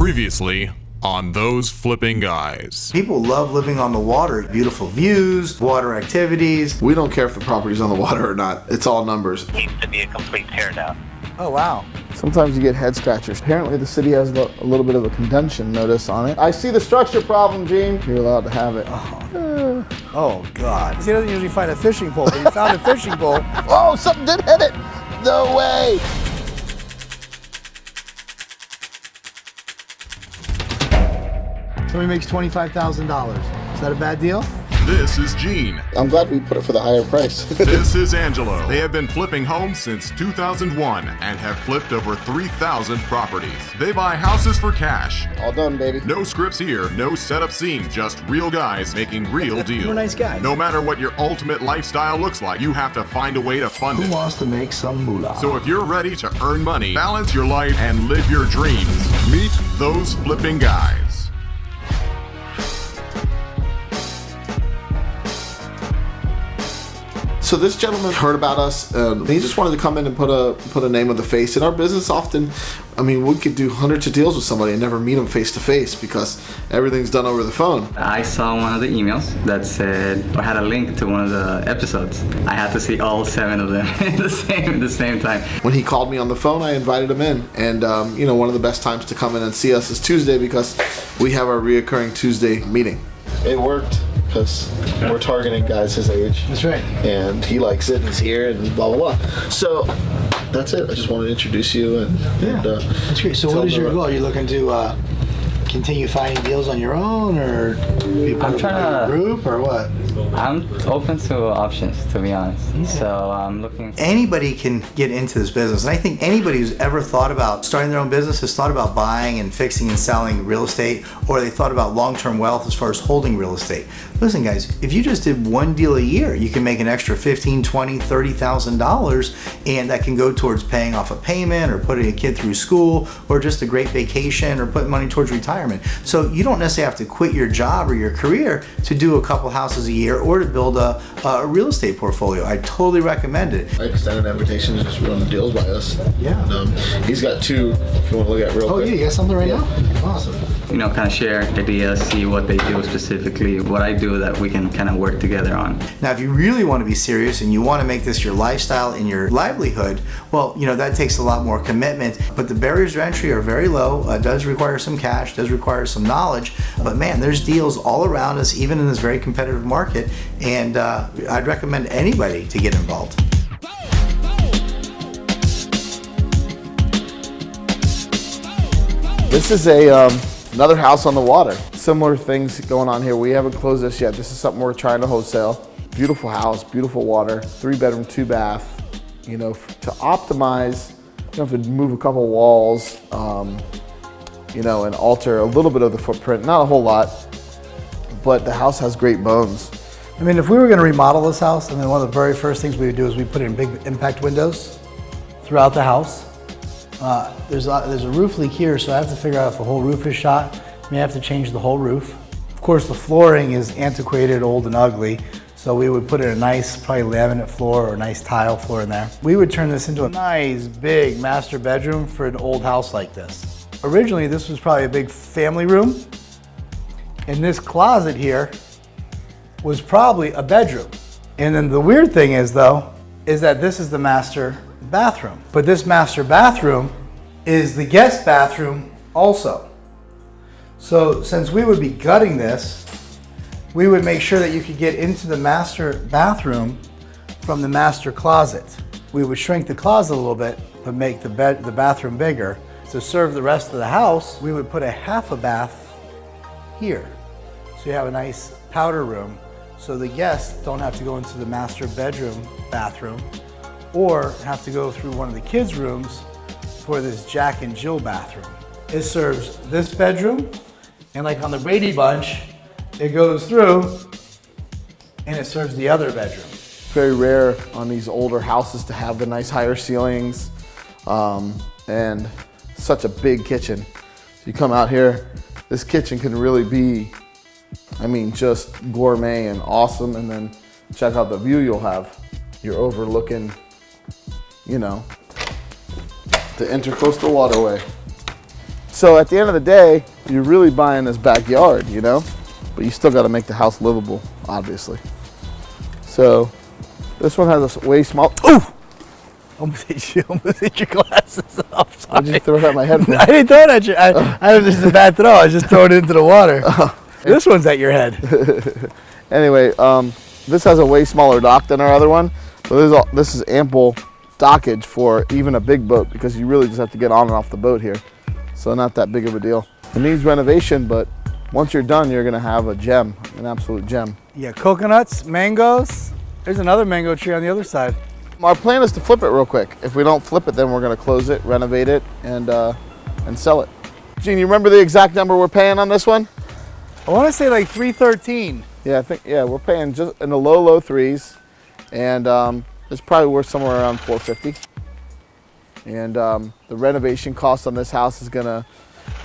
Previously on Those Flipping Guys. People love living on the water. Beautiful views, water activities. We don't care if the property's on the water or not. It's all numbers. Seems to be a complete teardown. Oh, wow. Sometimes you get head scratchers. Apparently the city has a little bit of a condension notice on it. I see the structure problem, Gene. You're allowed to have it. Oh, God. He doesn't usually find a fishing pole, but he found a fishing pole. Oh, something did hit it. No way. Somebody makes $25,000. Is that a bad deal? This is Gene. I'm glad we put it for the higher price. This is Angelo. They have been flipping homes since 2001 and have flipped over 3,000 properties. They buy houses for cash. All done, baby. No scripts here, no setup scenes, just real guys making real deals. We're nice guys. No matter what your ultimate lifestyle looks like, you have to find a way to fund it. Who wants to make some moolah? So if you're ready to earn money, balance your life, and live your dreams, meet Those Flipping Guys. So this gentleman heard about us. He just wanted to come in and put a name with a face. In our business, often, I mean, we could do hundreds of deals with somebody and never meet them face to face because everything's done over the phone. I saw one of the emails that said, or had a link to one of the episodes. I had to see all 7 of them at the same time. When he called me on the phone, I invited him in. And, you know, one of the best times to come in and see us is Tuesday because we have our reoccurring Tuesday meeting. It worked because we're targeting guys his age. That's right. And he likes it, and he's here, and blah, blah, blah. So that's it. I just wanted to introduce you. And That's great. So what is your goal? Are you looking to continue finding deals on your own, or be part I'm of trying a to- group, or what? I'm open to options, to be honest. So I'm looking. Anybody can get into this business, and I think anybody who's ever thought about starting their own business has thought about buying and fixing and selling real estate, or they thought about long-term wealth as far as holding real estate. Listen, guys, if you just did one deal a year, you can make an extra $15,000, $20,000, $30,000, and that can go towards paying off a payment, or putting a kid through school, or just a great vacation, or putting money towards retirement. So you don't necessarily have to quit your job or your career to do a couple houses a year or to build a real estate portfolio. I totally recommend it. I extended an invitation to just run the deals by us. Yeah. And, he's got 2, if you want to look at real quick. Oh, yeah, you got something right now? Awesome. You know, kind of share ideas, see what they do specifically, what I do that we can kind of work together on. Now, if you really want to be serious and you want to make this your lifestyle and your livelihood, well, you know, that takes a lot more commitment, but the barriers to entry are very low. Does require some cash, does require some knowledge, but man, there's deals all around us, even in this very competitive market, and I'd recommend anybody to get involved. This is another house on the water. Similar things going on here. We haven't closed this yet. This is something we're trying to wholesale. Beautiful house, beautiful water, 3-bedroom, 2-bath. You know, to optimize, you have to move a couple walls, you know, and alter a little bit of the footprint. Not a whole lot, but the house has great bones. I mean, if we were going to remodel this house, I mean, one of the very first things we would do is we put in big impact windows throughout the house. There's a roof leak here, so I have to figure out if the whole roof is shot. I may have to change the whole roof. Of course, the flooring is antiquated, old, and ugly, so we would put in a nice, probably laminate floor or a nice tile floor in there. We would turn this into a nice, big master bedroom for an old house like this. Originally, this was probably a big family room, and this closet here was probably a bedroom. And then the weird thing is, though, is that this is the master bathroom. But this master bathroom is the guest bathroom also. So since we would be gutting this, we would make sure that you could get into the master bathroom from the master closet. We would shrink the closet a little bit, but make the bathroom bigger. To serve the rest of the house, we would put a half a bath here. So you have a nice powder room, so the guests don't have to go into the master bedroom bathroom or have to go through one of the kids' rooms for this Jack and Jill bathroom. It serves this bedroom, and like on the Brady Bunch, it goes through and it serves the other bedroom. Very rare on these older houses to have the nice higher ceilings and such a big kitchen. You come out here, this kitchen can really be, I mean, just gourmet and awesome. And then check out the view you'll have. You're overlooking, you know, the Intercoastal Waterway. So at the end of the day, you're really buying this backyard, you know, but you still got to make the house livable, obviously. So this one has a way small. Ooh! Almost hit your glasses off. Why'd you throw it at my head? I didn't throw it at you. I was just a bad throw. I was just throwing it into the water. This one's at your head. Anyway, this has a way smaller dock than our other one. So this is ample dockage for even a big boat, because you really just have to get on and off the boat here. So not that big of a deal. It needs renovation, but once you're done, you're gonna have a gem, an absolute gem. Yeah, coconuts, mangoes. There's another mango tree on the other side. Our plan is to flip it real quick. If we don't flip it, then we're gonna close it, renovate it, and sell it. Gene, you remember the exact number we're paying on this one? I want to say like 313. Yeah, I think, yeah, we're paying just in the low threes, and it's probably worth somewhere around 450. And the renovation cost on this house is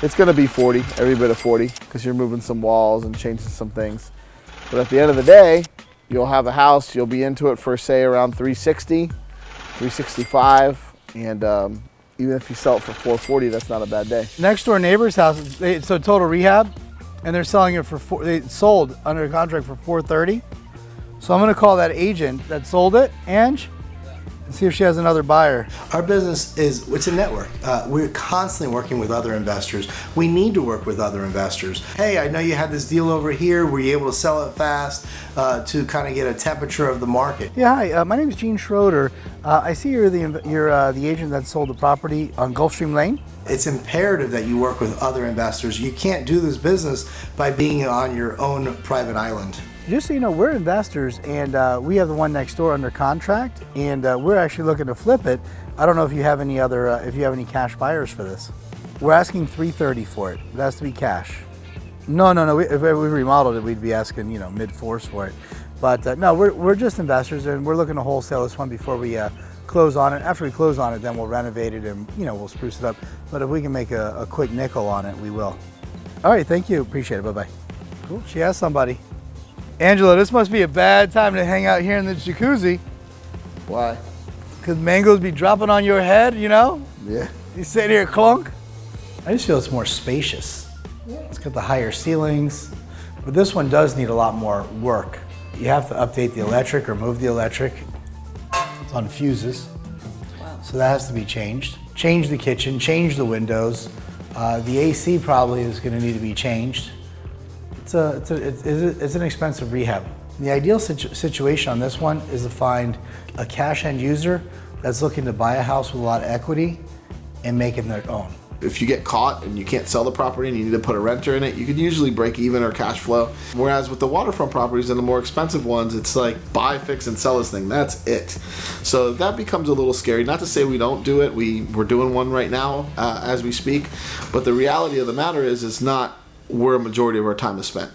it's gonna be 40, every bit of 40, because you're moving some walls and changing some things. But at the end of the day, you'll have a house, you'll be into it for, say, around 360, 365, and even if you sell it for 440, that's not a bad day. Next door neighbor's house, it's a total rehab, and they're selling it for they sold under contract for 430. So I'm gonna call that agent that sold it, Ange, and see if she has another buyer. Our business it's a network. We're constantly working with other investors. We need to work with other investors. Hey, I know you had this deal over here. Were you able to sell it fast to kind of get a temperature of the market? Yeah, hi. My name is Gene Schroeder. I see you're the agent that sold the property on Gulfstream Lane. It's imperative that you work with other investors. You can't do this business by being on your own private island. Just so you know, we're investors, and we have the one next door under contract, and we're actually looking to flip it. I don't know if you have any other, if you have any cash buyers for this. We're asking $330 for it. It has to be cash. No. If we remodeled it, we'd be asking, mid-fours for it. But no, we're just investors, and we're looking to wholesale this one before we close on it. After we close on it, then we'll renovate it and we'll spruce it up. But if we can make a quick nickel on it, we will. All right, thank you. Appreciate it. Bye-bye. Cool. She has somebody. Angela, this must be a bad time to hang out here in the jacuzzi. Why? Because mangoes be dropping on your head, Yeah. You sit here clunk. I just feel it's more spacious. It's got the higher ceilings, but this one does need a lot more work. You have to update the electric or move the electric. It's on fuses. Wow. So that has to be changed. Change the kitchen, change the windows. The AC probably is going to need to be changed. It's an expensive rehab. The ideal situation on this one is to find a cash end user that's looking to buy a house with a lot of equity and make it their own. If you get caught and you can't sell the property and you need to put a renter in it, you can usually break even or cash flow. Whereas with the waterfront properties and the more expensive ones, it's like buy, fix, and sell this thing. That's it. So that becomes a little scary. Not to say we don't do it. We're doing one right now as we speak. But the reality of the matter is it's not where a majority of our time is spent.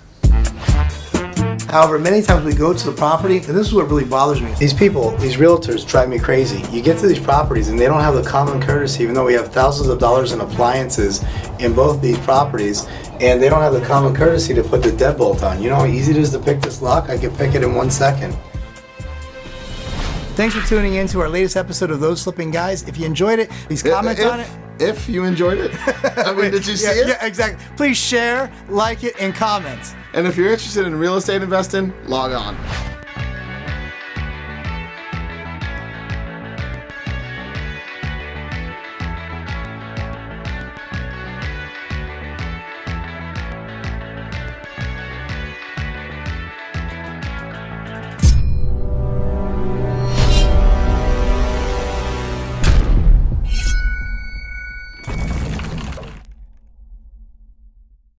However, many times we go to the property, and this is what really bothers me. These people, these realtors drive me crazy. You get to these properties and they don't have the common courtesy, even though we have thousands of dollars in appliances in both these properties, and they don't have the common courtesy to put the deadbolt on. You know how easy it is to pick this lock? I can pick it in 1 second. Thanks for tuning in to our latest episode of Those Flipping Guys. If you enjoyed it, please comment on it. If you enjoyed it. I mean, did you see it? Yeah, exactly. Please share, like it, and comment. And if you're interested in real estate investing, log on.